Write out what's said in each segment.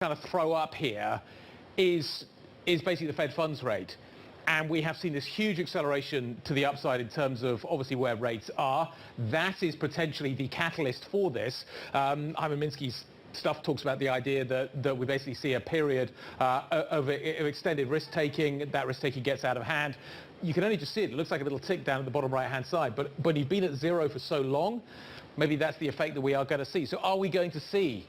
kind of throw up here is basically the Fed funds rate. And we have seen this huge acceleration to the upside in terms of obviously where rates are. That is potentially the catalyst for this. Hyman Minsky's stuff talks about the idea that we basically see a period of extended risk-taking. That risk-taking gets out of hand. You can only just see it. It looks like a little tick down at the bottom right-hand side. But you've been at zero for so long, maybe that's the effect that we are going to see. So are we going to see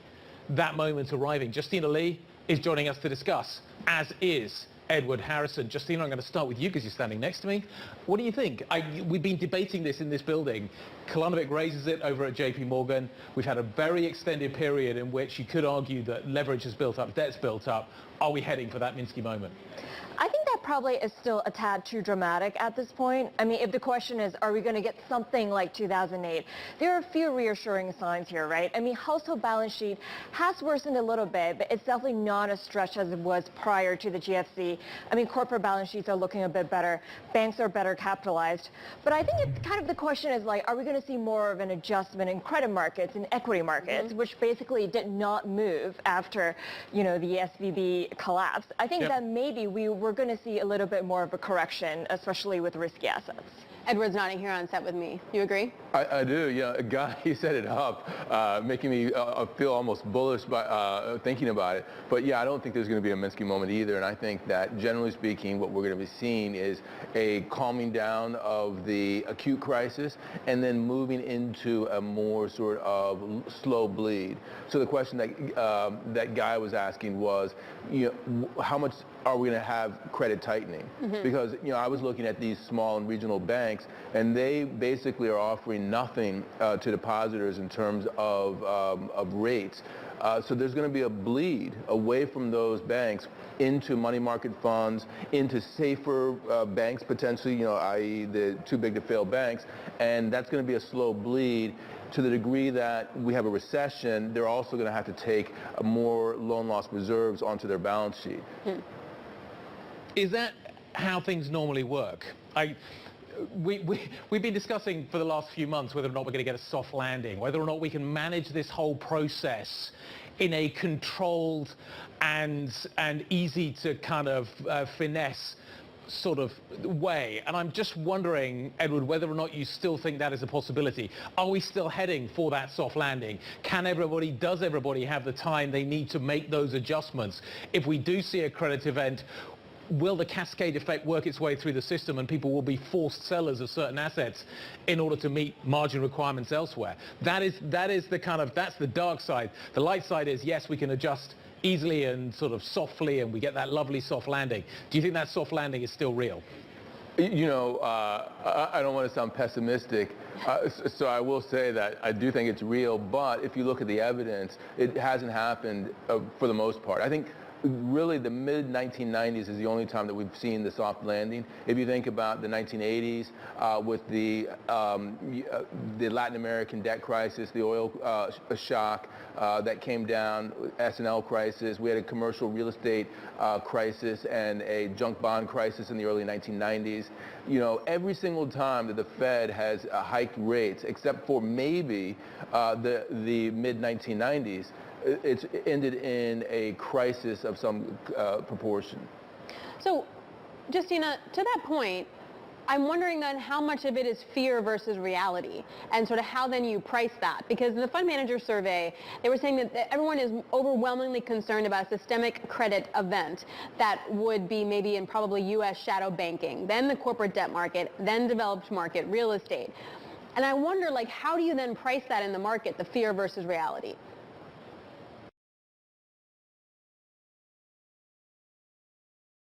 that moment arriving? Justina Lee is joining us to discuss, as is Edward Harrison. Justina, I'm going to start with you because you're standing next to me. What do you think? We've been debating this in this building. Kalanovic raises it over at JP Morgan. We've had a very extended period in which you could argue that leverage has built up, debt's built up. Are we heading for that Minsky moment? I think that probably is still a tad too dramatic at this point. I mean, if the question is, are we going to get something like 2008? There are a few reassuring signs here, right? I mean, household balance sheet has worsened a little bit, but it's definitely not as stretched as it was prior to the GFC. I mean, corporate balance sheets are looking a bit better. Banks are better capitalized. But I think it's kind of the question is like, are we going to see more of an adjustment in credit markets and equity markets, which basically did not move after, you know, the SVB collapse? I think that maybe we're going to see a little bit more of a correction, especially with risky assets. Edward's nodding here on set with me. You agree? I do, yeah. Guy, he set it up, making me feel almost bullish by thinking about it. But yeah, I don't think there's going to be a Minsky moment either. And I think that generally speaking, what we're going to be seeing is a calming down of the acute crisis and then moving into a more sort of slow bleed. So the question that that Guy was asking was, you know, how much are we going to have credit tightening? Because, you know, I was looking at these small and regional banks, and they basically are offering nothing to depositors in terms of rates. So there's going to be a bleed away from those banks into money market funds, into safer banks potentially, you know, i.e. the too big to fail banks, and that's going to be a slow bleed. To the degree that we have a recession, they're also going to have to take more loan loss reserves onto their balance sheet. Is that how things normally work? We've been discussing for the last few months whether or not we're going to get a soft landing, whether or not we can manage this whole process in a controlled and easy to kind of finesse sort of way. And I'm just wondering, Edward, whether or not you still think that is a possibility. Are we still heading for that soft landing? Does everybody have the time they need to make those adjustments? If we do see a credit event, will the cascade effect work its way through the system and people will be forced sellers of certain assets in order to meet margin requirements elsewhere? That's the dark side. The light side is, yes, we can adjust easily and sort of softly and we get that lovely soft landing. Do you think that soft landing is still real? You know, I don't want to sound pessimistic, so I will say that I do think it's real, but if you look at the evidence, it hasn't happened for the most part. I think really the mid-1990s is the only time that we've seen the soft landing. If you think about the 1980s with the Latin American debt crisis, the oil shock that came down, S&L crisis, we had a commercial real estate crisis and a junk bond crisis in the early 1990s. You know, every single time that the Fed has hiked rates, except for maybe the mid-1990s, it's ended in a crisis of some proportion. So, Justina, to that point, I'm wondering then how much of it is fear versus reality and sort of how then you price that. Because in the fund manager survey, they were saying that everyone is overwhelmingly concerned about a systemic credit event that would be maybe in probably U.S. shadow banking, then the corporate debt market, then developed market, real estate. And I wonder, like, how do you then price that in the market, the fear versus reality?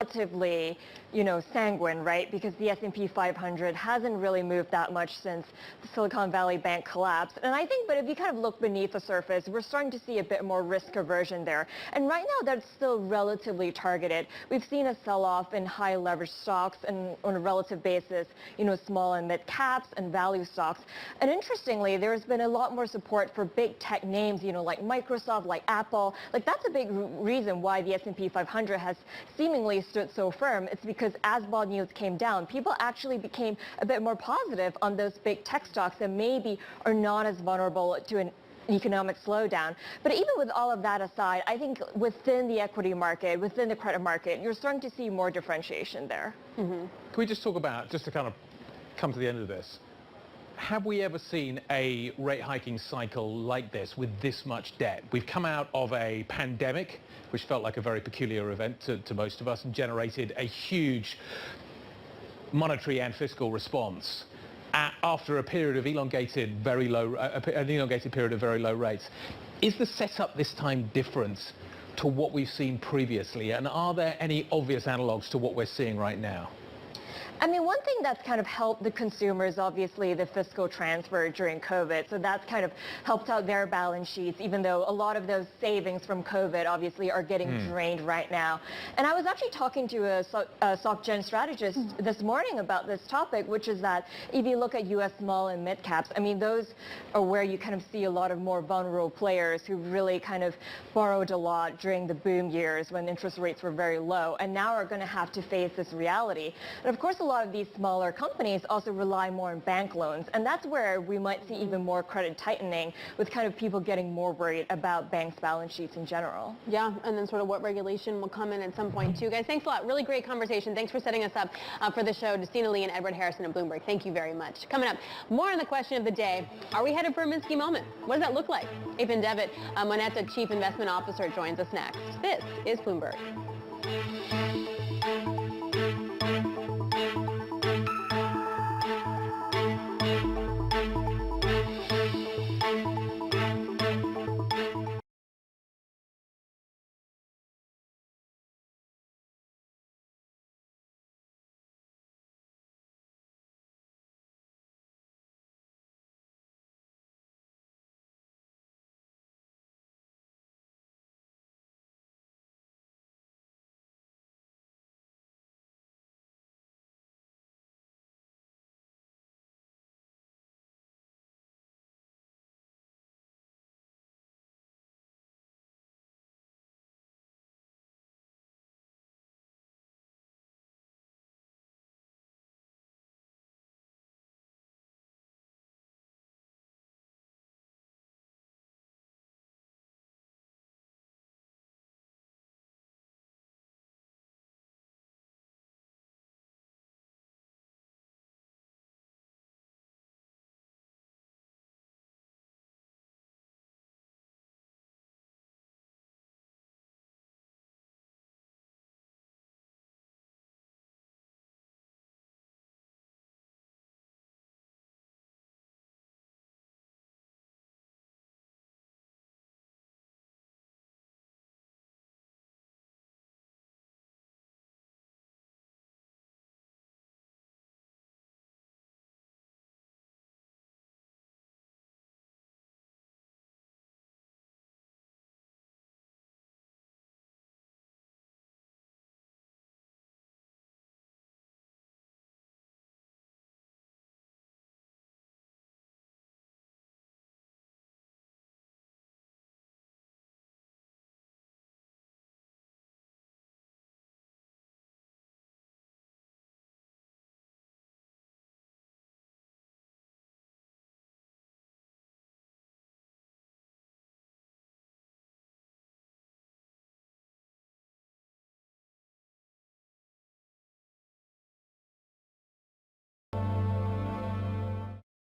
Relatively, you know, sanguine, right? Because the S&P 500 hasn't really moved that much since the Silicon Valley Bank collapse. And I think, but if you kind of look beneath the surface, we're starting to see a bit more risk aversion there. And right now, that's still relatively targeted. We've seen a sell-off in high leverage stocks and on a relative basis, you know, small and mid caps and value stocks. And interestingly, there's been a lot more support for big tech names, you know, like Microsoft, like Apple. Like that's a big reason why the S&P 500 has seemingly stood so firm. It's because as bond yields came down, people actually became a bit more positive on those big tech stocks that maybe are not as vulnerable to an economic slowdown. But even with all of that aside, I think within the equity market, within the credit market, you're starting to see more differentiation there. Can we just talk about, just to kind of come to the end of this, have we ever seen a rate hiking cycle like this with this much debt? We've come out of a pandemic, which felt like a very peculiar event to most of us and generated a huge monetary and fiscal response after a period of elongated, an elongated period of very low rates. Is the setup this time different to what we've seen previously? And are there any obvious analogs to what we're seeing right now? I mean, one thing that's kind of helped the consumers, obviously, the fiscal transfer during COVID. So that's kind of helped out their balance sheets, even though a lot of those savings from COVID, obviously, are getting drained right now. And I was actually talking to a SocGen strategist this morning about this topic, which is that if you look at U.S. small and mid caps, I mean, those are where you kind of see a lot of more vulnerable players who really kind of borrowed a lot during the boom years when interest rates were very low, and now are going to have to face this reality. And of course, a lot of these smaller companies also rely more on bank loans, and that's where we might see even more credit tightening, with kind of people getting more worried about banks' balance sheets in general. Yeah, and then sort of what regulation will come in at some point too. Guys, thanks a lot. Really great conversation. Thanks for setting us up for the show. Justina Lee and Edward Harrison at Bloomberg. Thank you very much. Coming up, more on the question of the day. Are we headed for a Minsky moment? What does that look like? Evan Devitt, Moneta Chief Investment Officer, joins us next. This is Bloomberg.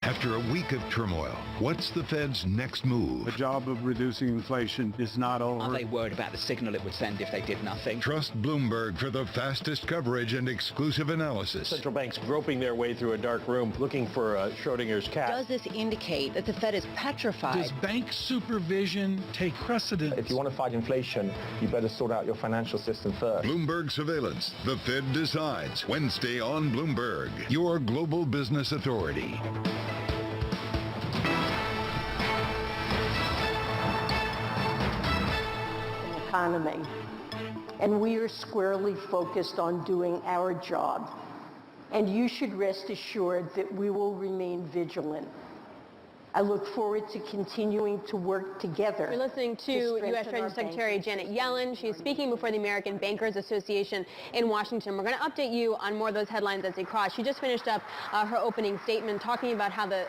After a week of turmoil, what's the Fed's next move? The job of reducing inflation is not over. Are they worried about the signal it would send if they did nothing? Trust Bloomberg for the fastest coverage and exclusive analysis. Central banks groping their way through a dark room looking for Schrodinger's cat. Does this indicate that the Fed is petrified? Does bank supervision take precedence? If you want to fight inflation, you better sort out your financial system first. Bloomberg Surveillance. The Fed decides. Wednesday on Bloomberg, your global business authority. Economy, and we are squarely focused on doing our job. And you should rest assured that we will remain vigilant. I look forward to continuing to work together. We're listening to U.S. Treasury Secretary Janet Yellen. She's speaking before the American Bankers Association in Washington. We're going to update you on more of those headlines as they cross. She just finished up her opening statement talking about how the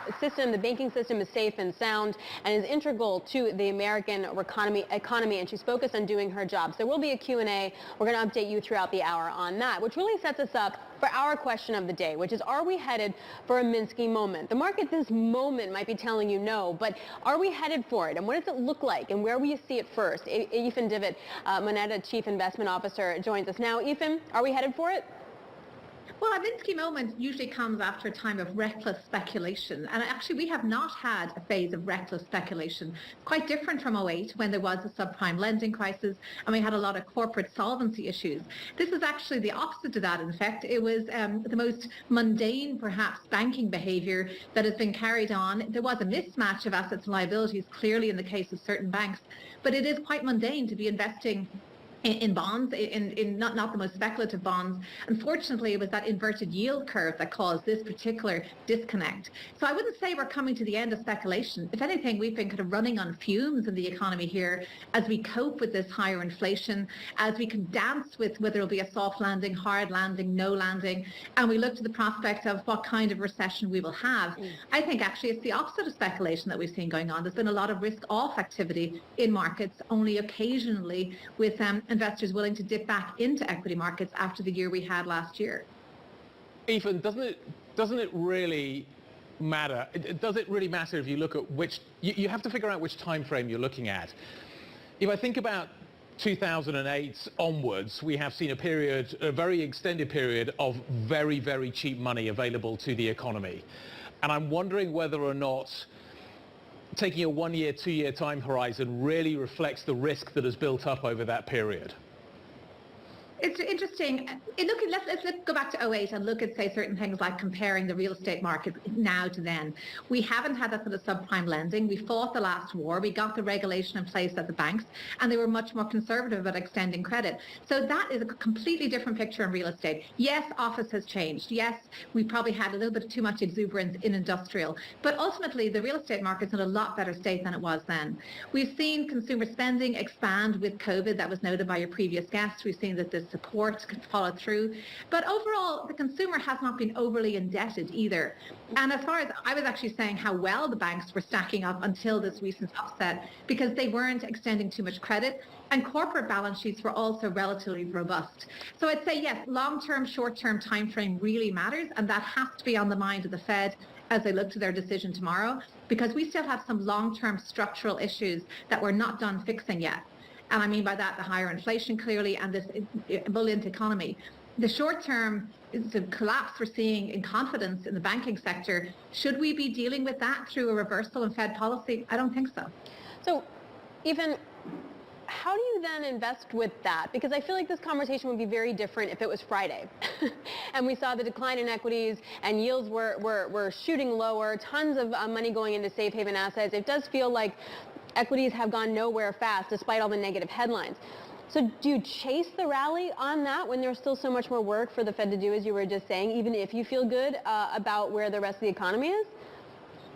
banking system is safe and sound and is integral to the American economy, and she's focused on doing her job. So there will be a Q&A. We're going to update you throughout the hour on that, which really sets us up for our question of the day, which is, are we headed for a Minsky moment? The market this moment might be telling you no, but are we headed for it? And what does it look like? And where will you see it first? Ethan Divitt, Moneta Chief Investment Officer, joins us now. Ethan, are we headed for it? Well, a Minsky moment usually comes after a time of reckless speculation. And actually, we have not had a phase of reckless speculation. Quite different from 2008, when there was a subprime lending crisis and we had a lot of corporate solvency issues. This is actually the opposite to that, in fact. It was the most mundane, perhaps, banking behavior that has been carried on. There was a mismatch of assets and liabilities, clearly in the case of certain banks. But it is quite mundane to be investing in bonds, in not the most speculative bonds. Unfortunately, it was that inverted yield curve that caused this particular disconnect. So I wouldn't say we're coming to the end of speculation. If anything, we've been kind of running on fumes in the economy here as we cope with this higher inflation, as we can dance with whether it'll be a soft landing, hard landing, no landing, and we look to the prospect of what kind of recession we will have. I think actually it's the opposite of speculation that we've seen going on. There's been a lot of risk-off activity in markets, only occasionally with investors willing to dip back into equity markets after the year we had last year. Ethan, doesn't it really matter? Does it really matter if you look at which, you have to figure out which time frame you're looking at. If I think about 2008 onwards, we have seen a very extended period of very, very cheap money available to the economy. And I'm wondering whether or not taking a 1 year, 2 year time horizon really reflects the risk that has built up over that period. It's interesting. Let's go back to 2008 and look at, say, certain things like comparing the real estate market now to then. We haven't had that sort of subprime lending. We fought the last war. We got the regulation in place at the banks, and they were much more conservative about extending credit. So that is a completely different picture in real estate. Yes, office has changed. Yes, we probably had a little bit too much exuberance in industrial. But ultimately, the real estate market's in a lot better state than it was then. We've seen consumer spending expand with COVID. That was noted by your previous guest. We've seen that the support can follow through. But overall, the consumer has not been overly indebted either. And as far as I was actually saying how well the banks were stacking up until this recent upset, because they weren't extending too much credit, and corporate balance sheets were also relatively robust. So I'd say, yes, long-term, short-term time frame really matters, and that has to be on the mind of the Fed as they look to their decision tomorrow, because we still have some long-term structural issues that we're not done fixing yet. And I mean by that the higher inflation clearly and this ebullient economy. The short term, the collapse we're seeing in confidence in the banking sector, should we be dealing with that through a reversal in Fed policy? I don't think so. So, Ethan, how do you then invest with that? Because I feel like this conversation would be very different if it was Friday. And we saw the decline in equities and yields were shooting lower, tons of money going into safe haven assets. It does feel like equities have gone nowhere fast despite all the negative headlines. So do you chase the rally on that when there's still so much more work for the Fed to do, as you were just saying, even if you feel good about where the rest of the economy is?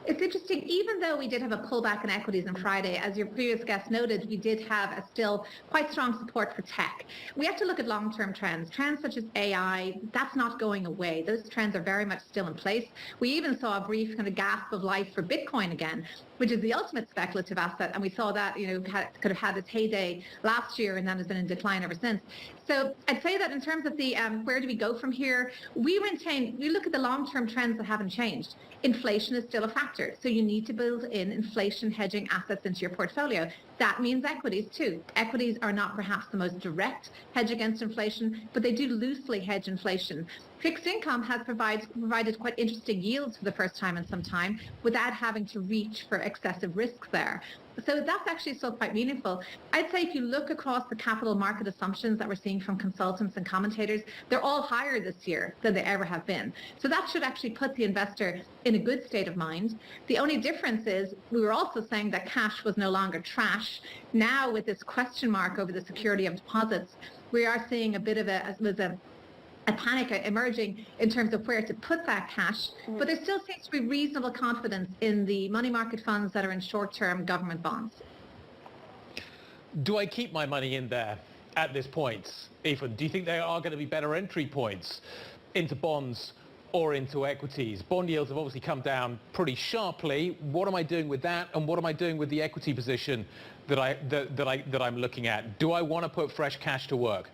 It's interesting, even though we did have a pullback in equities on Friday, as your previous guest noted, we did have a still quite strong support for tech. We have to look at long-term trends. Trends such as AI, that's not going away. Those trends are very much still in place. We even saw a brief kind of gasp of life for Bitcoin again, which is the ultimate speculative asset. And we saw that, could have had its heyday last year and then has been in decline ever since. So I'd say that in terms of the where do we go from here, we look at the long-term trends that haven't changed. Inflation is still a factor. So you need to build in inflation hedging assets into your portfolio. That means equities too. Equities are not perhaps the most direct hedge against inflation, but they do loosely hedge inflation. Fixed income has provided quite interesting yields for the first time in some time without having to reach for excessive risks there. So that's actually still quite meaningful. I'd say if you look across the capital market assumptions that we're seeing from consultants and commentators, they're all higher this year than they ever have been. So that should actually put the investor in a good state of mind. The only difference is we were also saying that cash was no longer trash. Now with this question mark over the security of deposits, we are seeing a bit of a a panic emerging in terms of where to put that cash, but there still seems to be reasonable confidence in the money market funds that are in short-term government bonds. Do I keep my money in there at this point, Ethan? Do you think there are going to be better entry points into bonds or into equities? Bond yields have obviously come down pretty sharply. What am I doing with that, and what am I doing with the equity position that I'm looking at? Do I want to put fresh cash to work?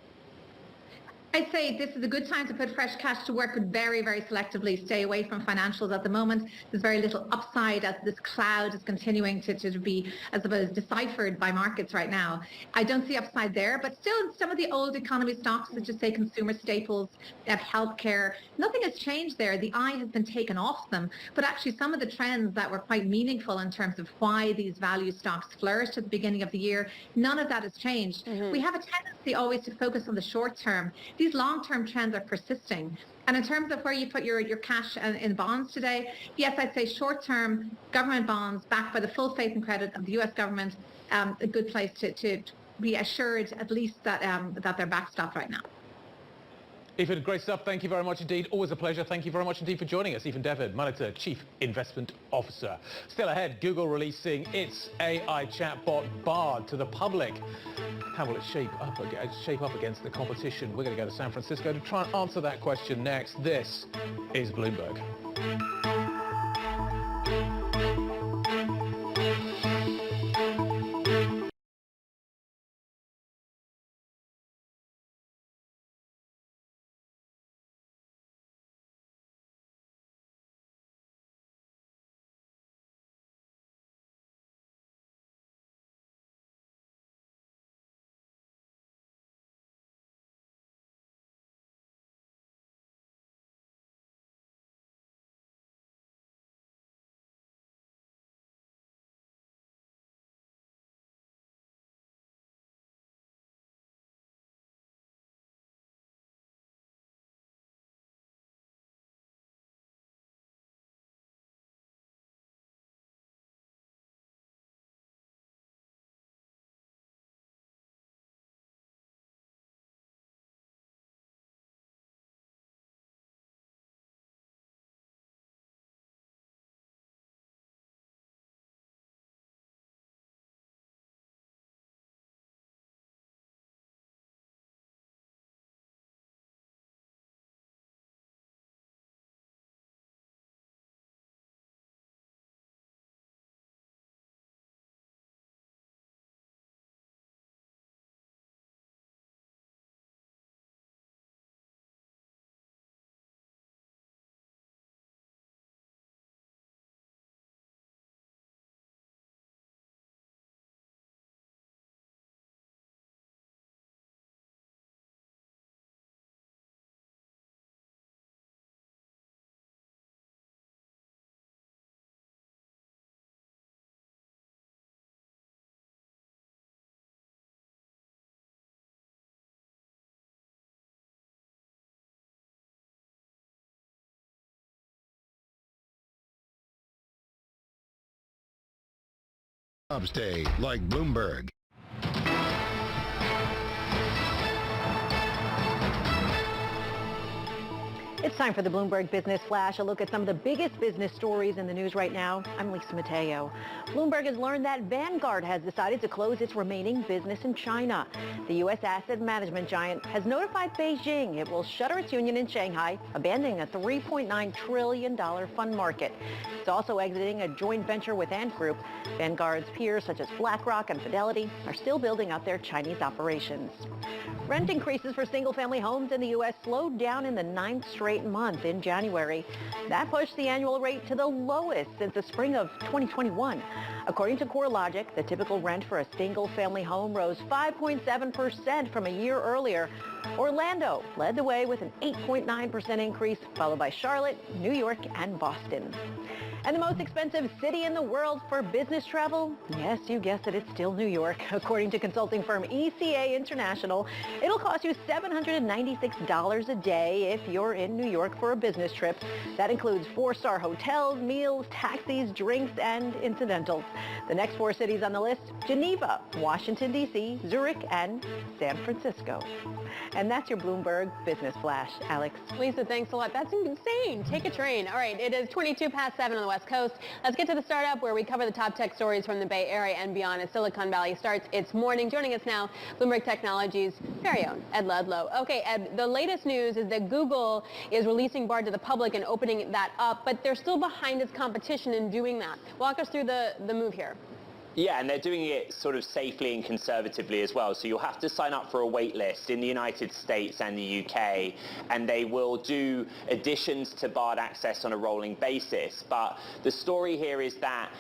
I'd say this is a good time to put fresh cash to work, but very, very selectively. Stay away from financials at the moment. There's very little upside as this cloud is continuing to be, I suppose, deciphered by markets right now. I don't see upside there, but still some of the old economy stocks, such as say consumer staples, healthcare, nothing has changed there. The eye has been taken off them, but actually some of the trends that were quite meaningful in terms of why these value stocks flourished at the beginning of the year, none of that has changed. We have a tendency always to focus on the short term. These long-term trends are persisting. And in terms of where you put your cash in bonds today, yes, I'd say short-term government bonds backed by the full faith and credit of the U.S. government, a good place to be assured at least that they're backstopped right now. Ethan, great stuff. Thank you very much indeed. Always a pleasure. Thank you very much indeed for joining us. Ethan Devitt, Monitor Chief Investment Officer. Still ahead, Google releasing its AI chatbot Bard to the public. How will it shape up against the competition? We're going to go to San Francisco to try and answer that question next. This is Bloomberg. Jobs Day, like Bloomberg. It's time for the Bloomberg Business Flash, a look at some of the biggest business stories in the news right now. I'm Lisa Mateo. Bloomberg has learned that Vanguard has decided to close its remaining business in China. The U.S. asset management giant has notified Beijing it will shutter its union in Shanghai, abandoning a $3.9 trillion fund market. It's also exiting a joint venture with Ant Group. Vanguard's peers such as BlackRock and Fidelity are still building out their Chinese operations. Rent increases for single-family homes in the U.S. slowed down in the 9th straight month in January. That pushed the annual rate to the lowest since the spring of 2021. According to CoreLogic, the typical rent for a single-family home rose 5.7% from a year earlier. Orlando led the way with an 8.9% increase, followed by Charlotte, New York, and Boston. And the most expensive city in the world for business travel? Yes, you guessed it, it's still New York. According to consulting firm ECA International, it'll cost you $796 a day if you're in New York for a business trip. That includes 4-star hotels, meals, taxis, drinks, and incidentals. The next 4 cities on the list: Geneva, Washington, D.C., Zurich, and San Francisco. And that's your Bloomberg Business Flash. Alex. Lisa, thanks a lot. That's insane. Take a train. All right, it is 22 past 7 on the West Coast. Let's get to the startup where we cover the top tech stories from the Bay Area and beyond as Silicon Valley starts its morning. Joining us now, Bloomberg Technology's very own Ed Ludlow. Okay, Ed, the latest news is that Google is releasing Bard to the public and opening that up, but they're still behind its competition in doing that. Walk us through the move here. Yeah, and they're doing it sort of safely and conservatively as well. So you'll have to sign up for a wait list in the United States and the UK, and they will do additions to Bard access on a rolling basis. But the story here is that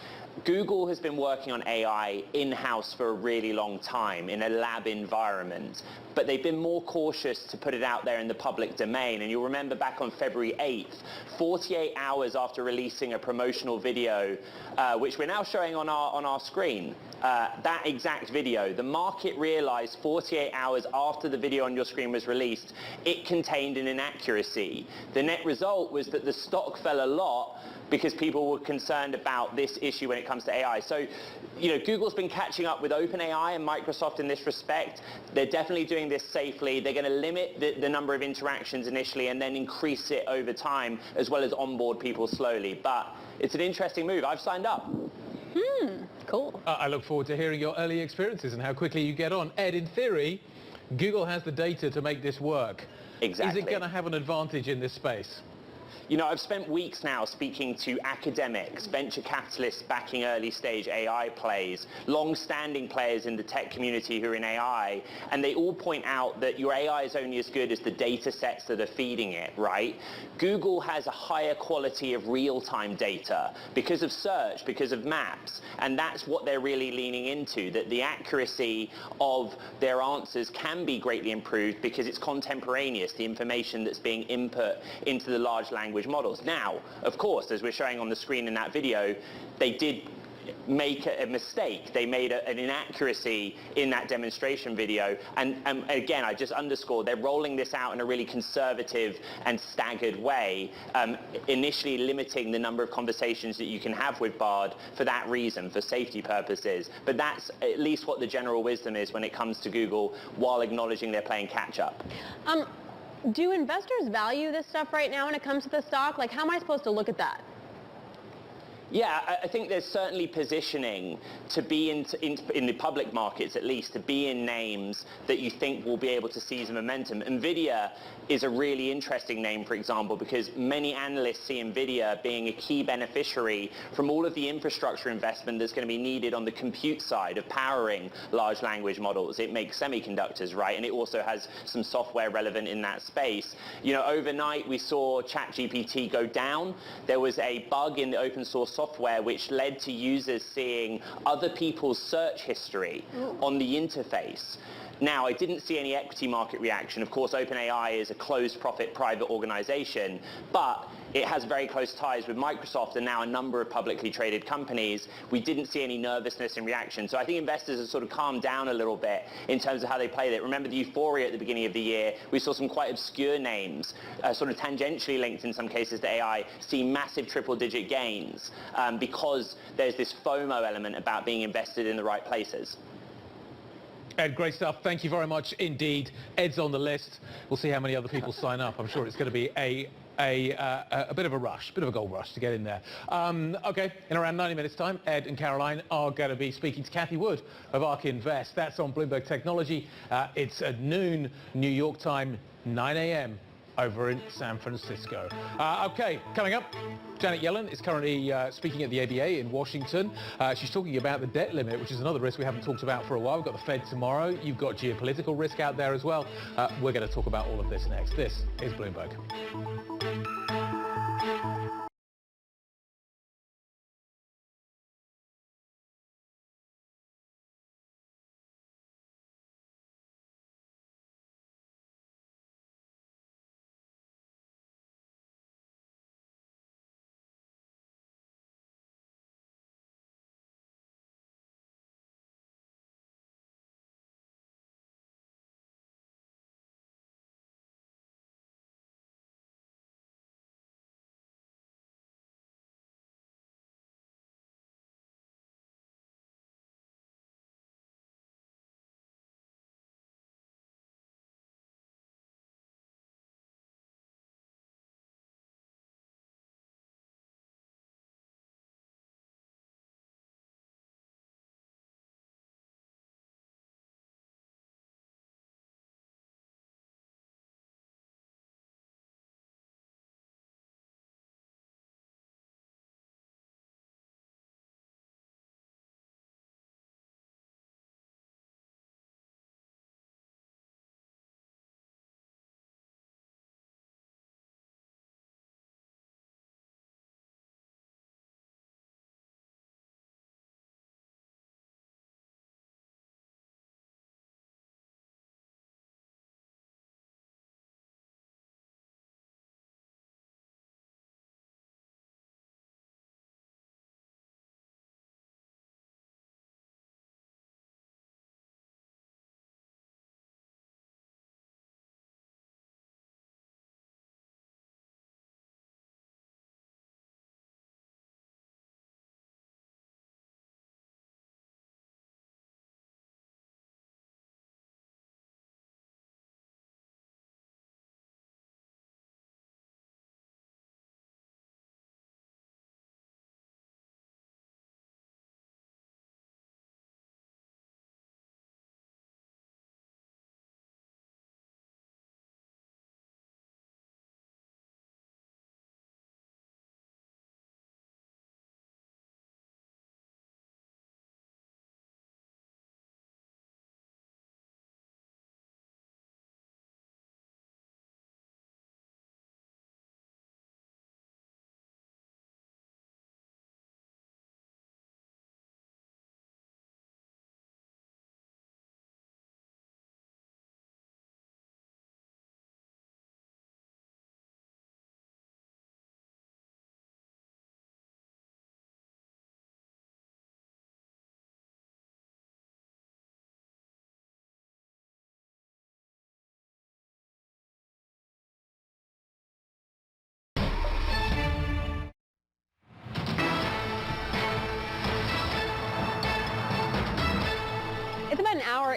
Google has been working on AI in-house for a really long time in a lab environment, but they've been more cautious to put it out there in the public domain. And you'll remember back on February 8th, 48 hours after releasing a promotional video, which we're now showing on our screen, that exact video, the market realized 48 hours after the video on your screen was released, it contained an inaccuracy. The net result was that the stock fell a lot because people were concerned about this issue when it comes to AI. So, you know, Google's been catching up with OpenAI and Microsoft in this respect. They're definitely doing this safely. They're going to limit the number of interactions initially and then increase it over time, as well as onboard people slowly. But it's an interesting move. I've signed up. Cool. I look forward to hearing your early experiences and how quickly you get on. Ed, in theory, Google has the data to make this work. Exactly. Is it going to have an advantage in this space? You know, I've spent weeks now speaking to academics, venture capitalists backing early stage AI plays, long-standing players in the tech community who are in AI, and they all point out that your AI is only as good as the data sets that are feeding it, right? Google has a higher quality of real-time data because of search, because of maps, and that's what they're really leaning into, that the accuracy of their answers can be greatly improved because it's contemporaneous, the information that's being input into the large language models. Now, of course, as we're showing on the screen in that video, they did make a mistake. They made an inaccuracy in that demonstration video. And again, I just underscore, they're rolling this out in a really conservative and staggered way, initially limiting the number of conversations that you can have with Bard for that reason, for safety purposes. But that's at least what the general wisdom is when it comes to Google, while acknowledging they're playing catch up. Do investors value this stuff right now when it comes to the stock? Like, how am I supposed to look at that? Yeah, I think there's certainly positioning to be in the public markets, at least, to be in names that you think will be able to seize momentum. NVIDIA is a really interesting name, for example, because many analysts see NVIDIA being a key beneficiary from all of the infrastructure investment that's going to be needed on the compute side of powering large language models. It makes semiconductors, right? And it also has some software relevant in that space. You know, overnight we saw ChatGPT go down. There was a bug in the open source software which led to users seeing other people's search history on the interface. Now, I didn't see any equity market reaction. Of course, OpenAI is a closed profit private organization, but it has very close ties with Microsoft and now a number of publicly traded companies. We didn't see any nervousness in reaction. So I think investors have sort of calmed down a little bit in terms of how they played it. Remember the euphoria at the beginning of the year? We saw some quite obscure names, sort of tangentially linked in some cases to AI, see massive triple-digit gains because there's this FOMO element about being invested in the right places. Ed, great stuff. Thank you very much indeed. Ed's on the list. We'll see how many other people sign up. I'm sure it's going to be a bit of a rush, bit of a gold rush to get in there. Okay, in around 90 minutes time, Ed and Caroline are going to be speaking to Kathy Wood of ARK Invest. That's on Bloomberg Technology. It's at noon New York time, 9 a.m. over in San Francisco. Okay, coming up, Janet Yellen is currently speaking at the ABA in Washington. She's talking about the debt limit, which is another risk we haven't talked about for a while. We've got the Fed tomorrow. You've got geopolitical risk out there as well. We're going to talk about all of this next. This is Bloomberg.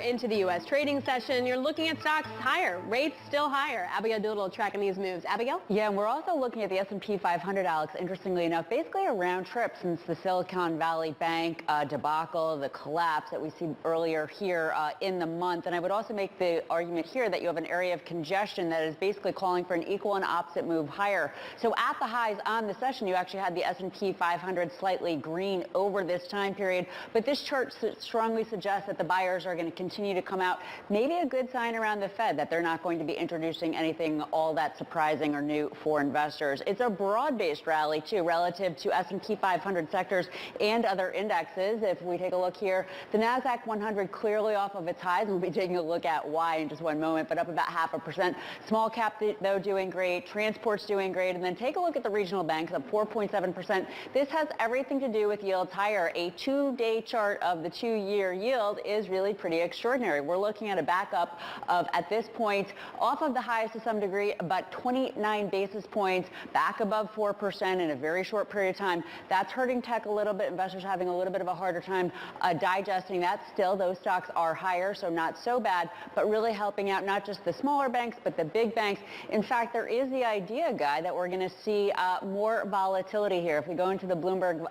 into the U.S. trading session. You're looking at stocks higher, rates still higher. Abigail Doolittle tracking these moves. Abigail? Yeah, and we're also looking at the S&P 500, Alex, interestingly enough, basically a round trip since the Silicon Valley Bank debacle, the collapse that we see earlier here in the month. And I would also make the argument here that you have an area of congestion that is basically calling for an equal and opposite move higher. So at the highs on the session, you actually had the S&P 500 slightly green over this time period. But this chart strongly suggests that the buyers are going to continue to come out. Maybe a good sign around the Fed that they're not going to be introducing anything all that surprising or new for investors. It's a broad-based rally, too, relative to S&P 500 sectors and other indexes. If we take a look here, the NASDAQ 100 clearly off of its highs. We'll be taking a look at why in just one moment, but up about 0.5%. Small cap, though, doing great. Transport's doing great. And then take a look at the regional banks, up 4.7%. This has everything to do with yields higher. A two-day chart of the two-year yield is really pretty extraordinary. We're looking at a backup of, at this point, off of the highs to some degree, about 29 basis points, back above 4% in a very short period of time. That's hurting tech a little bit. Investors having a little bit of a harder time digesting that. Still, those stocks are higher, so not so bad, but really helping out not just the smaller banks, but the big banks. In fact, there is the idea, Guy, that we're going to see more volatility here. If we go into the Bloomberg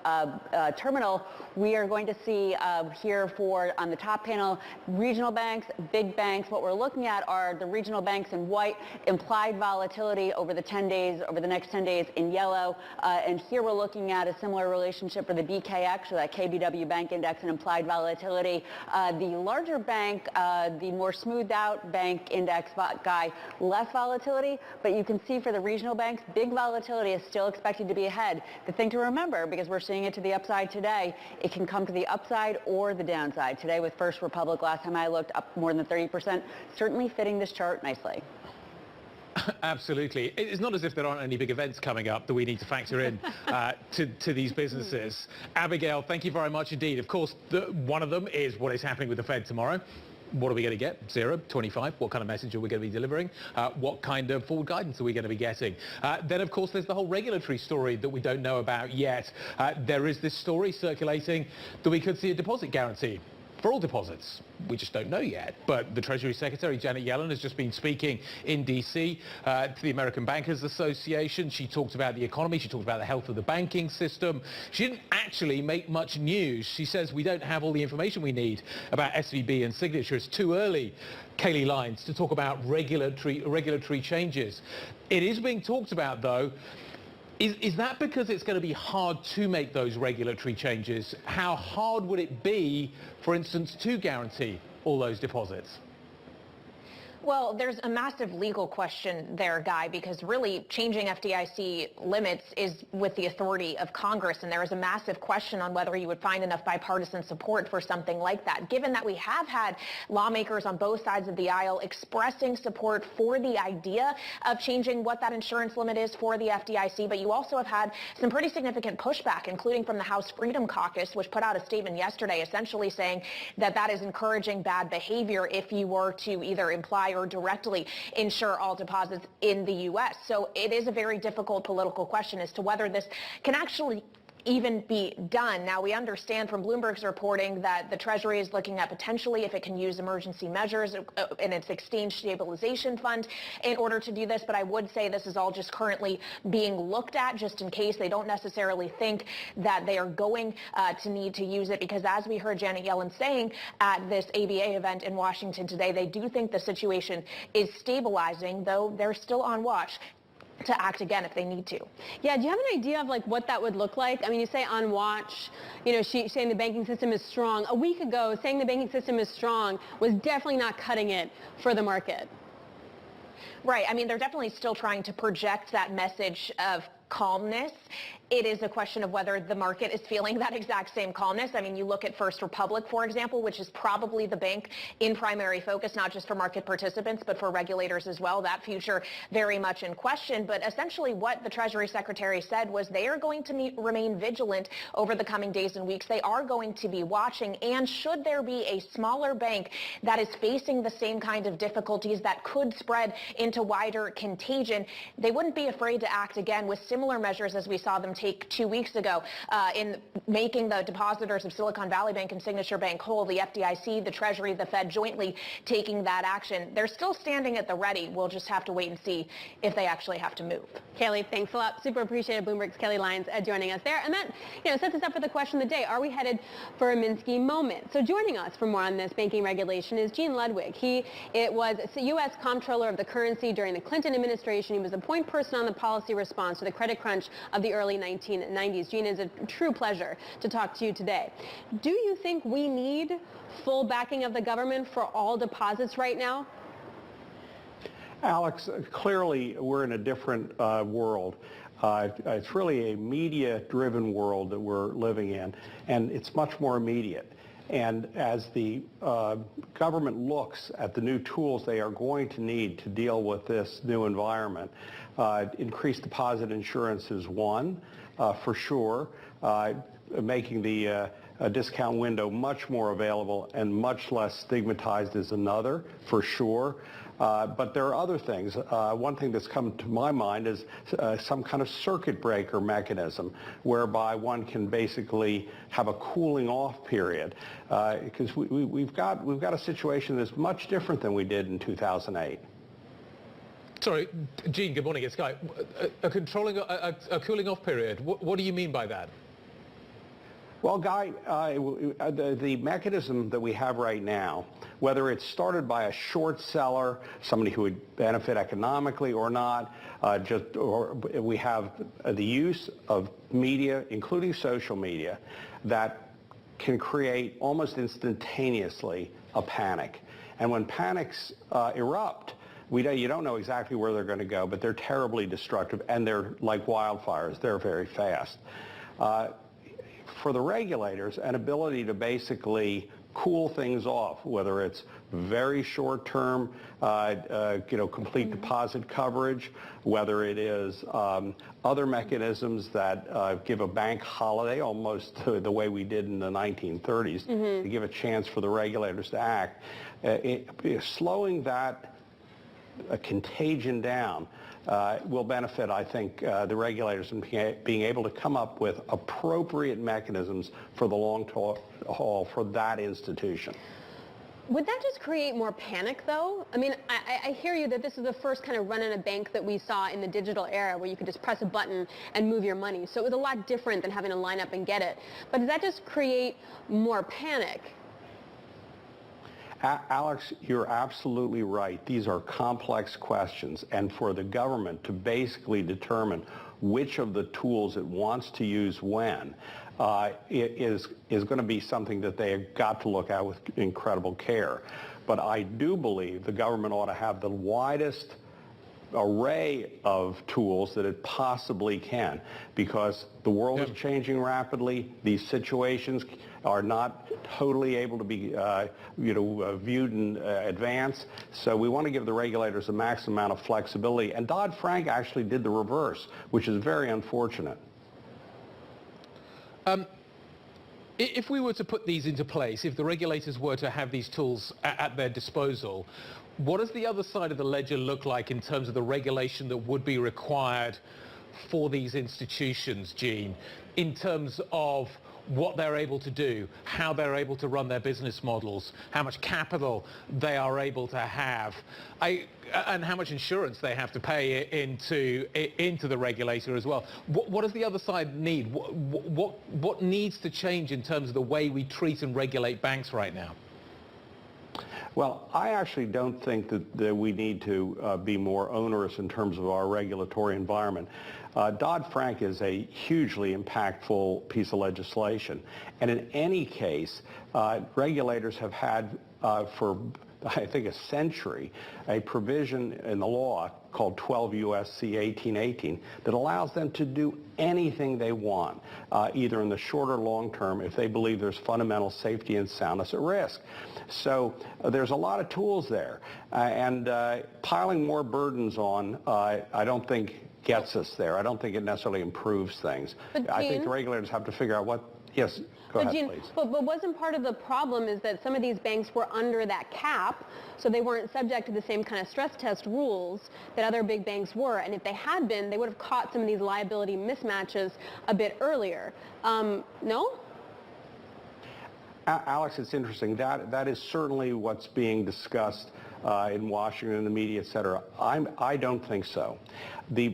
terminal, we are going to see here for, on the top panel, regional banks, big banks. What we're looking at are the regional banks in white, implied volatility over the 10 days, over the next 10 days in yellow. And here we're looking at a similar relationship for the BKX, or that KBW Bank Index, and implied volatility. The larger bank, the more smoothed out bank index, Guy, less volatility. But you can see for the regional banks, big volatility is still expected to be ahead. The thing to remember, because we're seeing it to the upside today, it can come to the upside or the downside. Today with First Republic, last time I looked, up more than 30%, certainly fitting this chart nicely. Absolutely. It's not as if there aren't any big events coming up that we need to factor in to these businesses. Abigail, thank you very much indeed. Of course, one of them is what is happening with the Fed tomorrow. What are we going to get? 0, 25? What kind of message are we going to be delivering? What kind of forward guidance are we going to be getting? Then, of course, there's the whole regulatory story that we don't know about yet. There is this story circulating that we could see a deposit guarantee for all deposits. We just don't know yet. But the Treasury Secretary, Janet Yellen, has just been speaking in D.C. To the American Bankers Association. She talked about the economy. She talked about the health of the banking system. She didn't actually make much news. She says we don't have all the information we need about SVB and Signature. It's too early, Kaylee Lines, to talk about regulatory changes. It is being talked about, though. Is that because it's going to be hard to make those regulatory changes? How hard would it be, for instance, to guarantee all those deposits? Well, there's a massive legal question there, Guy, because really changing FDIC limits is with the authority of Congress, and there is a massive question on whether you would find enough bipartisan support for something like that. Given that we have had lawmakers on both sides of the aisle expressing support for the idea of changing what that insurance limit is for the FDIC, but you also have had some pretty significant pushback, including from the House Freedom Caucus, which put out a statement yesterday essentially saying that that is encouraging bad behavior if you were to either imply or directly insure all deposits in the U.S. So it is a very difficult political question as to whether this can actually even be done. Now, we understand from Bloomberg's reporting that the Treasury is looking at potentially if it can use emergency measures in its exchange stabilization fund in order to do this, but I would say this is all just currently being looked at just in case. They don't necessarily think that they are going to need to use it, because as we heard Janet Yellen saying at this ABA event in Washington today, they do think the situation is stabilizing, though they're still on watch to act again if they need to. Yeah, do you have an idea of like what that would look like? I mean, you say on watch, you know, she's saying the banking system is strong. A week ago, saying the banking system is strong was definitely not cutting it for the market. Right. I mean, they're definitely still trying to project that message of calmness. It is a question of whether the market is feeling that exact same calmness. I mean, you look at First Republic, for example, which is probably the bank in primary focus, not just for market participants, but for regulators as well. That future very much in question. But essentially what the Treasury Secretary said was they are going to remain vigilant over the coming days and weeks. They are going to be watching. And should there be a smaller bank that is facing the same kind of difficulties that could spread into wider contagion, they wouldn't be afraid to act again with similar measures as we saw them take 2 weeks ago in making the depositors of Silicon Valley Bank and Signature Bank whole. The FDIC, the Treasury, the Fed jointly taking that action. They're still standing at the ready. We'll just have to wait and see if they actually have to move. Kelly, thanks a lot. Super appreciated Bloomberg's Kelly Lyons joining us there. And that sets us up for the question of the day. Are we headed for a Minsky moment? So joining us for more on this banking regulation is Gene Ludwig. He was U.S. Comptroller of the Currency during the Clinton administration. He was the point person on the policy response to the credit crunch of the early 1990s. Gene, it's a true pleasure to talk to you today. Do you think we need full backing of the government for all deposits right now? Alex, clearly we're in a different world. It's really a media-driven world that we're living in, and it's much more immediate. And as the government looks at the new tools they are going to need to deal with this new environment, increased deposit insurance is one, for sure, making the discount window much more available and much less stigmatized is another, for sure. But there are other things. One thing that's come to my mind is some kind of circuit breaker mechanism whereby one can basically have a cooling off period. Because we've got a situation that's much different than we did in 2008. Sorry, Gene, good morning. It's Guy. A cooling off period. What do you mean by that? Well, Guy, the mechanism that we have right now, whether it's started by a short seller, somebody who would benefit economically or not, or we have the use of media, including social media, that can create almost instantaneously a panic. And when panics erupt, you don't know exactly where they're going to go, but they're terribly destructive, and they're like wildfires. They're very fast. For the regulators, an ability to basically cool things off, whether it's very short-term, complete deposit coverage, whether it is other mechanisms that give a bank holiday, almost the way we did in the 1930s, to give a chance for the regulators to act. Slowing that contagiin down will benefit, I think, the regulators in being able to come up with appropriate mechanisms for the long haul for that institution. Would that just create more panic, though? I mean, I hear you that this is the first kind of run in a bank that we saw in the digital era where you could just press a button and move your money. So it was a lot different than having to line up and get it. But does that just create more panic? Alex, you're absolutely right. These are complex questions, and for the government to basically determine which of the tools it wants to use when is going to be something that they have got to look at with incredible care. But I do believe the government ought to have the widest array of tools that it possibly can, because the world is changing rapidly. These situations are not totally able to be viewed in advance. So we want to give the regulators a maximum amount of flexibility. And Dodd-Frank actually did the reverse, which is very unfortunate. If we were to put these into place, if the regulators were to have these tools at their disposal, what does the other side of the ledger look like in terms of the regulation that would be required for these institutions, Gene, in terms of what they're able to do, how they're able to run their business models, how much capital they are able to have, and how much insurance they have to pay into the regulator as well? What does the other side need? What needs to change in terms of the way we treat and regulate banks right now? Well, I actually don't think that we need to be more onerous in terms of our regulatory environment. Dodd-Frank is a hugely impactful piece of legislation. And in any case, regulators have had for, I think, a century, a provision in the law called 12 U.S.C. 1818 that allows them to do anything they want, either in the short or long term, if they believe there's fundamental safety and soundness at risk. So there's a lot of tools there. And piling more burdens on, I don't think gets us there. I don't think it necessarily improves things. I think the regulators have to figure out what Yes, go But ahead, Gene, please. but wasn't part of the problem is that some of these banks were under that cap, so they weren't subject to the same kind of stress test rules that other big banks were, and if they had been, they would have caught some of these liability mismatches a bit earlier. No? Alex, it's interesting. That is certainly what's being discussed in Washington, in the media, et cetera. I don't think so. The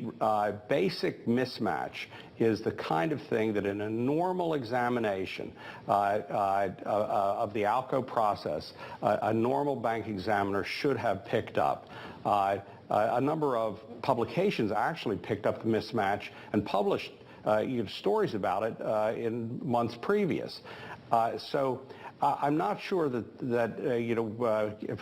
basic mismatch is the kind of thing that in a normal examination of the ALCO process, a normal bank examiner should have picked up. A number of publications actually picked up the mismatch and published stories about it in months previous. So I'm not sure that if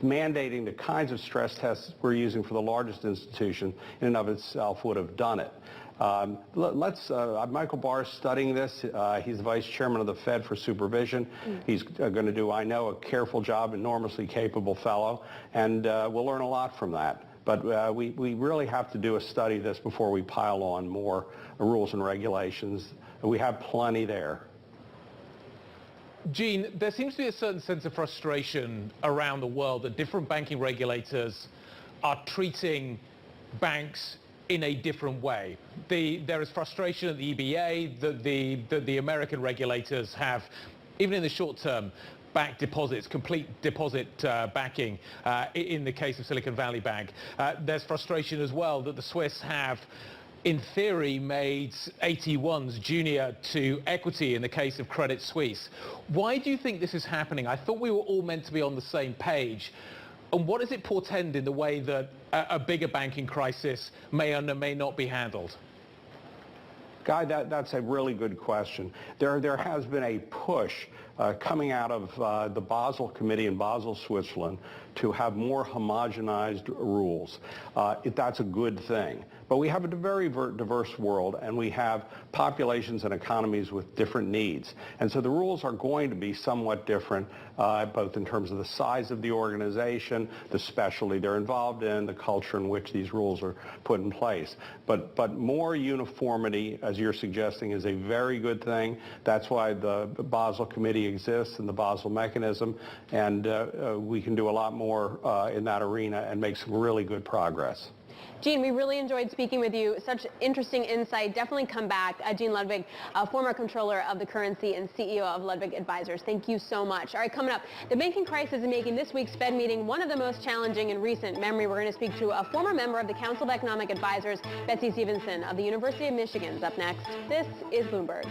mandating the kinds of stress tests we're using for the largest institution in and of itself would have done it. Michael Barr is studying this. He's the vice chairman of the Fed for supervision. He's going to do, I know, a careful job, enormously capable fellow, and we'll learn a lot from that. But we really have to do a study of this before we pile on more rules and regulations. We have plenty there. Gene, there seems to be a certain sense of frustration around the world that different banking regulators are treating banks in a different way. There is frustration at the EBA that the American regulators have, even in the short term, backed deposits, complete deposit backing in the case of Silicon Valley Bank. There's frustration as well that the Swiss have in theory, made AT1s junior to equity in the case of Credit Suisse. Why do you think this is happening? I thought we were all meant to be on the same page. And what does it portend in the way that a bigger banking crisis may or may not be handled? Guy, that's a really good question. There has been a push coming out of the Basel Committee in Basel, Switzerland, to have more homogenized rules. That's a good thing. But we have a very diverse world, and we have populations and economies with different needs. And so the rules are going to be somewhat different, both in terms of the size of the organization, the specialty they're involved in, the culture in which these rules are put in place. But more uniformity, as you're suggesting, is a very good thing. That's why the Basel Committee exists and the Basel mechanism, and we can do a lot more in that arena and make some really good progress. Gene, we really enjoyed speaking with you. Such interesting insight. Definitely come back. Gene Ludwig, former controller of the currency and CEO of Ludwig Advisors. Thank you so much. All right, coming up, the banking crisis is making this week's Fed meeting one of the most challenging in recent memory. We're going to speak to a former member of the Council of Economic Advisors, Betsy Stevenson of the University of Michigan. Up next, this is Bloomberg.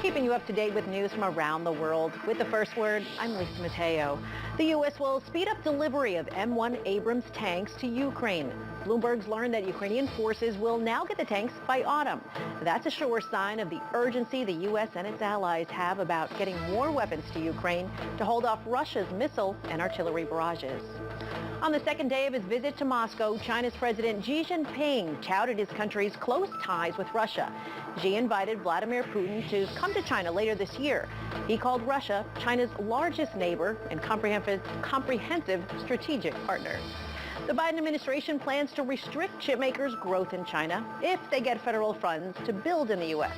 Keeping you up to date with news from around the world. With the first word, I'm Lisa Mateo. The U.S. will speed up delivery of M1 Abrams tanks to Ukraine. Bloomberg's learned that Ukrainian forces will now get the tanks by autumn. That's a sure sign of the urgency the U.S. and its allies have about getting more weapons to Ukraine to hold off Russia's missile and artillery barrages. On the second day of his visit to Moscow, China's President Xi Jinping touted his country's close ties with Russia. Xi invited Vladimir Putin to come to China later this year. He called Russia China's largest neighbor and comprehensive strategic partner. The Biden administration plans to restrict chipmakers' growth in China if they get federal funds to build in the U.S.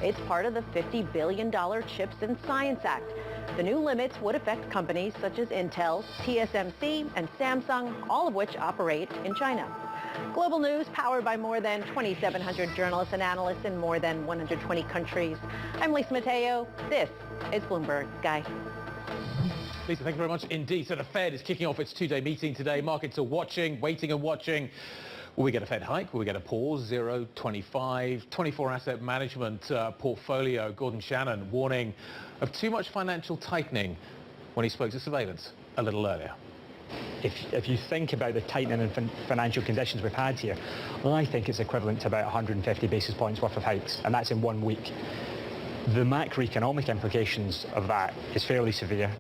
It's part of the $50 billion Chips and Science Act. The new limits would affect companies such as Intel, TSMC, and Samsung, all of which operate in China. Global news powered by more than 2,700 journalists and analysts in more than 120 countries. I'm Lisa Mateo. This is Bloomberg. Guy. Lisa, thank you very much indeed. So the Fed is kicking off its two-day meeting today. Markets are watching, waiting and watching. Will we get a Fed hike? Will we get a pause? 0, 25, 24 asset management portfolio. Gordon Shannon warning of too much financial tightening when he spoke to surveillance a little earlier. If you think about the tightening in financial conditions we've had here, I think it's equivalent to about 150 basis points worth of hikes, and that's in 1 week. The macroeconomic implications of that is fairly severe.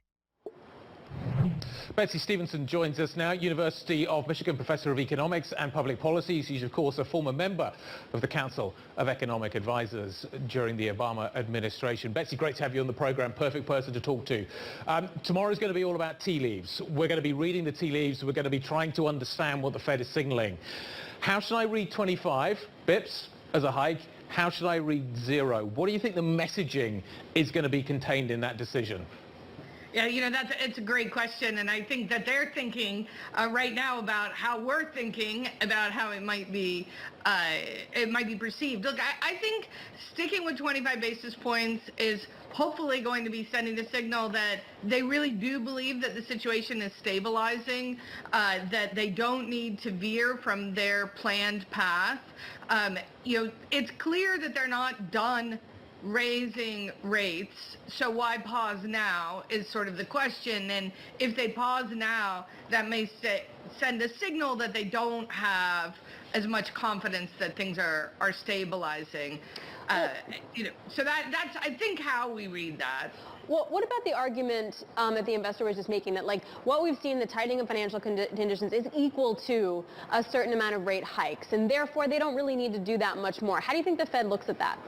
Betsy Stevenson joins us now, University of Michigan Professor of Economics and Public Policy. She's, of course, a former member of the Council of Economic Advisors during the Obama administration. Betsy, great to have you on the program. Perfect person to talk to. Tomorrow's going to be all about tea leaves. We're going to be reading the tea leaves. We're going to be trying to understand what the Fed is signaling. How should I read 25 bips as a hike? How should I read 0? What do you think the messaging is going to be contained in that decision? Yeah, it's a great question, and I think that they're thinking right now about how we're thinking about how it might be perceived. Look, I think sticking with 25 basis points is hopefully going to be sending the signal that they really do believe that the situation is stabilizing, that they don't need to veer from their planned path. It's clear that they're not done raising rates, so why pause now is sort of the question. And if they pause now, that may send a signal that they don't have as much confidence that things are stabilizing. So that's I think how we read that. Well, what about the argument that the investor was just making that, like, what we've seen, the tightening of financial conditions is equal to a certain amount of rate hikes, and therefore they don't really need to do that much more? How do you think the Fed looks at that?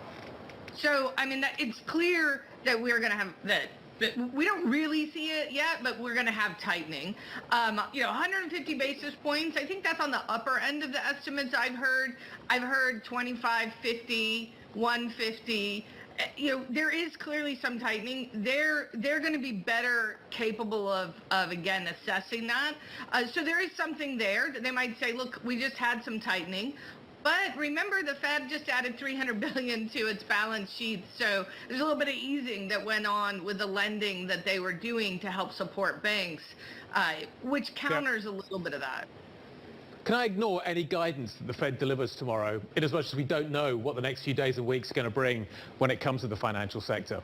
So, it's clear that we're going to have that. We don't really see it yet, but we're going to have tightening. 150 basis points. I think that's on the upper end of the estimates I've heard. I've heard 25, 50, 150. There is clearly some tightening. They're going to be better capable of again assessing that. So there is something there that they might say, look, we just had some tightening. But remember, the Fed just added $300 billion to its balance sheet, so there's a little bit of easing that went on with the lending that they were doing to help support banks, which counters a little bit of that. Can I ignore any guidance that the Fed delivers tomorrow, in as much as we don't know what the next few days and weeks are going to bring when it comes to the financial sector?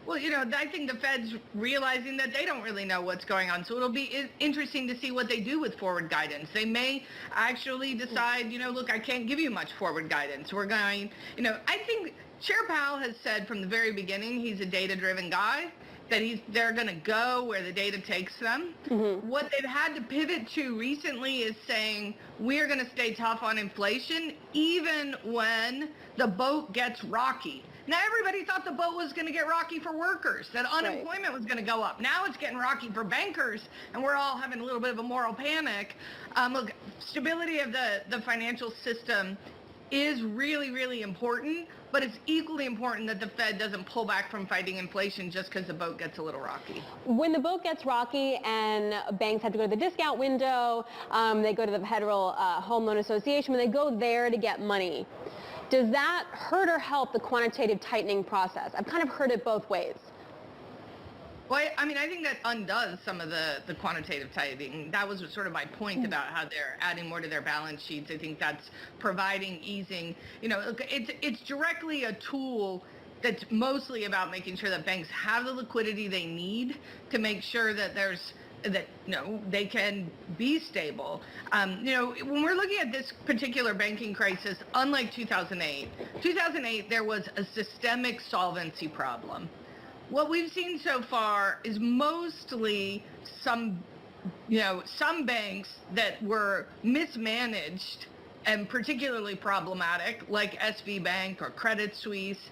Well, I think the Fed's realizing that they don't really know what's going on. So it'll be interesting to see what they do with forward guidance. They may actually decide, look, I can't give you much forward guidance. We're going, I think Chair Powell has said from the very beginning he's a data-driven guy, that they're going to go where the data takes them. Mm-hmm. What they've had to pivot to recently is saying we're going to stay tough on inflation even when the boat gets rocky. Now, everybody thought the boat was going to get rocky for workers, that unemployment was going to go up. Now it's getting rocky for bankers, and we're all having a little bit of a moral panic. Look, stability of the financial system is really, really important, but it's equally important that the Fed doesn't pull back from fighting inflation just because the boat gets a little rocky. When the boat gets rocky and banks have to go to the discount window, they go to the Federal Home Loan Association, when they go there to get money, does that hurt or help the quantitative tightening process? I've kind of heard it both ways. Well, I mean, I think that undoes some of the quantitative tightening. That was sort of my point about how they're adding more to their balance sheets. I think that's providing easing. You know, look, it's directly a tool that's mostly about making sure that banks have the liquidity they need to make sure that they can be stable. You know, when we're looking at this particular banking crisis, unlike 2008, there was a systemic solvency problem. What we've seen so far is mostly some banks that were mismanaged and particularly problematic, like SV Bank or Credit Suisse.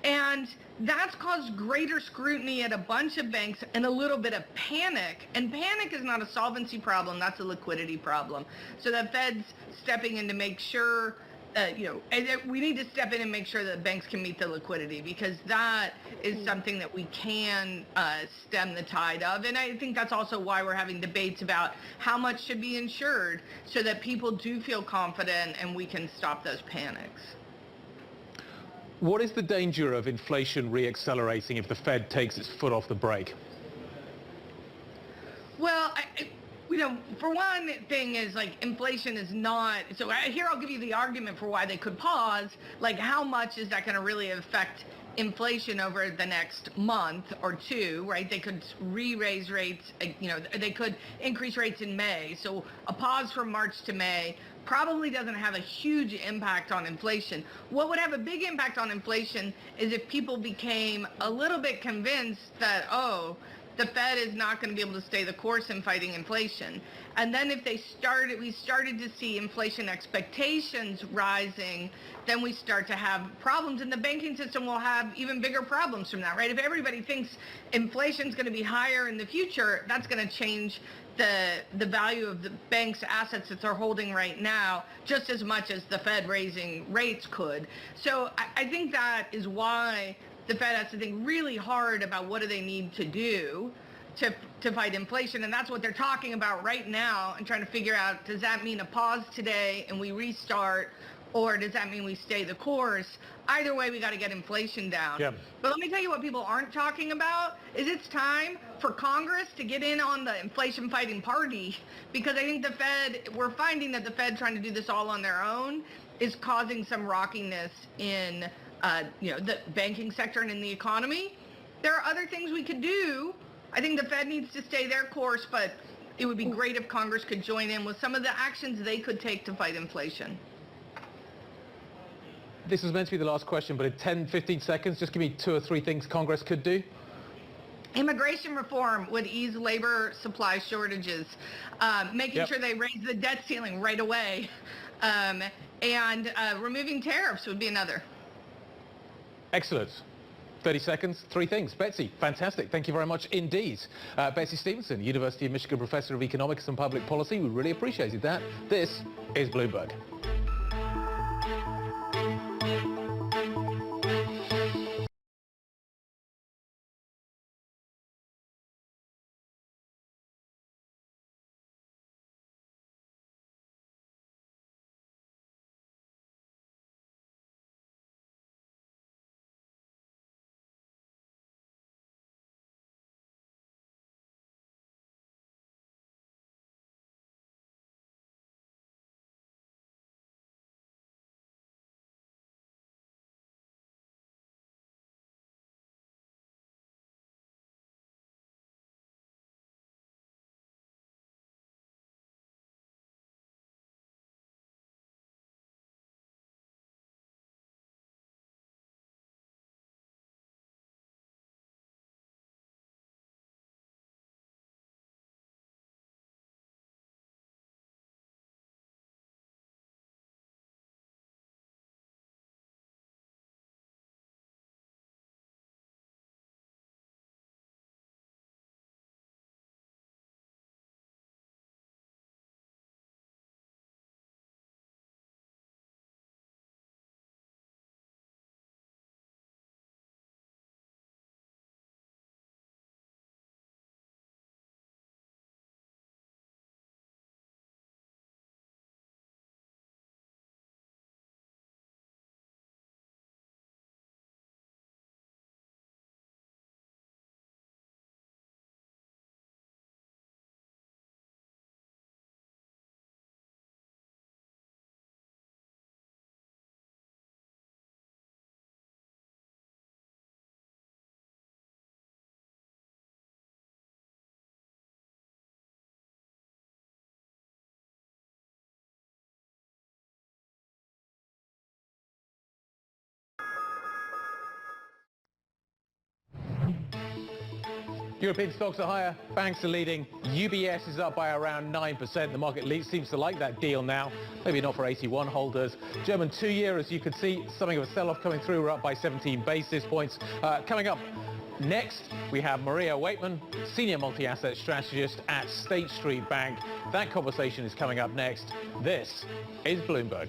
And that's caused greater scrutiny at a bunch of banks and a little bit of panic. And panic is not a solvency problem, that's a liquidity problem. So the Fed's stepping in to make sure we need to step in and make sure that banks can meet the liquidity, because that is something that we can stem the tide of. And I think that's also why we're having debates about how much should be insured so that people do feel confident and we can stop those panics. What is the danger of inflation reaccelerating if the Fed takes its foot off the brake? Well, for one thing is, like, inflation is not, so here I'll give you the argument for why they could pause. Like, how much is that going to really affect inflation over the next month or two, right? They could re-raise rates, they could increase rates in May. So a pause from March to May probably doesn't have a huge impact on inflation. What would have a big impact on inflation is if people became a little bit convinced that, the Fed is not going to be able to stay the course in fighting inflation. And then if we started to see inflation expectations rising, then we start to have problems, and the banking system will have even bigger problems from that, right? If everybody thinks inflation is going to be higher in the future, that's going to change the value of the bank's assets that they're holding right now just as much as the Fed raising rates could. So I think that is why the Fed has to think really hard about what do they need to do to fight inflation. And that's what they're talking about right now and trying to figure out, does that mean a pause today and we restart, or does that mean we stay the course? Either way, we got to get inflation down. Yeah. But let me tell you what people aren't talking about is it's time for Congress to get in on the inflation fighting party, because I think we're finding that the Fed trying to do this all on their own is causing some rockiness in the banking sector and in the economy. There are other things we could do. I think the Fed needs to stay their course, but it would be great if Congress could join in with some of the actions they could take to fight inflation. This was meant to be the last question, but in 10, 15 seconds, just give me 2 or 3 things Congress could do. Immigration reform would ease labor supply shortages, making sure they raise the debt ceiling right away, and removing tariffs would be another. Excellent. 30 seconds, 3 things. Betsy, fantastic. Thank you very much indeed. Betsy Stevenson, University of Michigan Professor of Economics and Public Policy. We really appreciated that. This is Bloomberg. European stocks are higher, banks are leading. UBS is up by around 9%. The market seems to like that deal now. Maybe not for AT1 holders. German 2-year, as you can see, something of a sell-off coming through. We're up by 17 basis points. Coming up next, we have Maria Waitman, Senior Multi-Asset Strategist at State Street Bank. That conversation is coming up next. This is Bloomberg.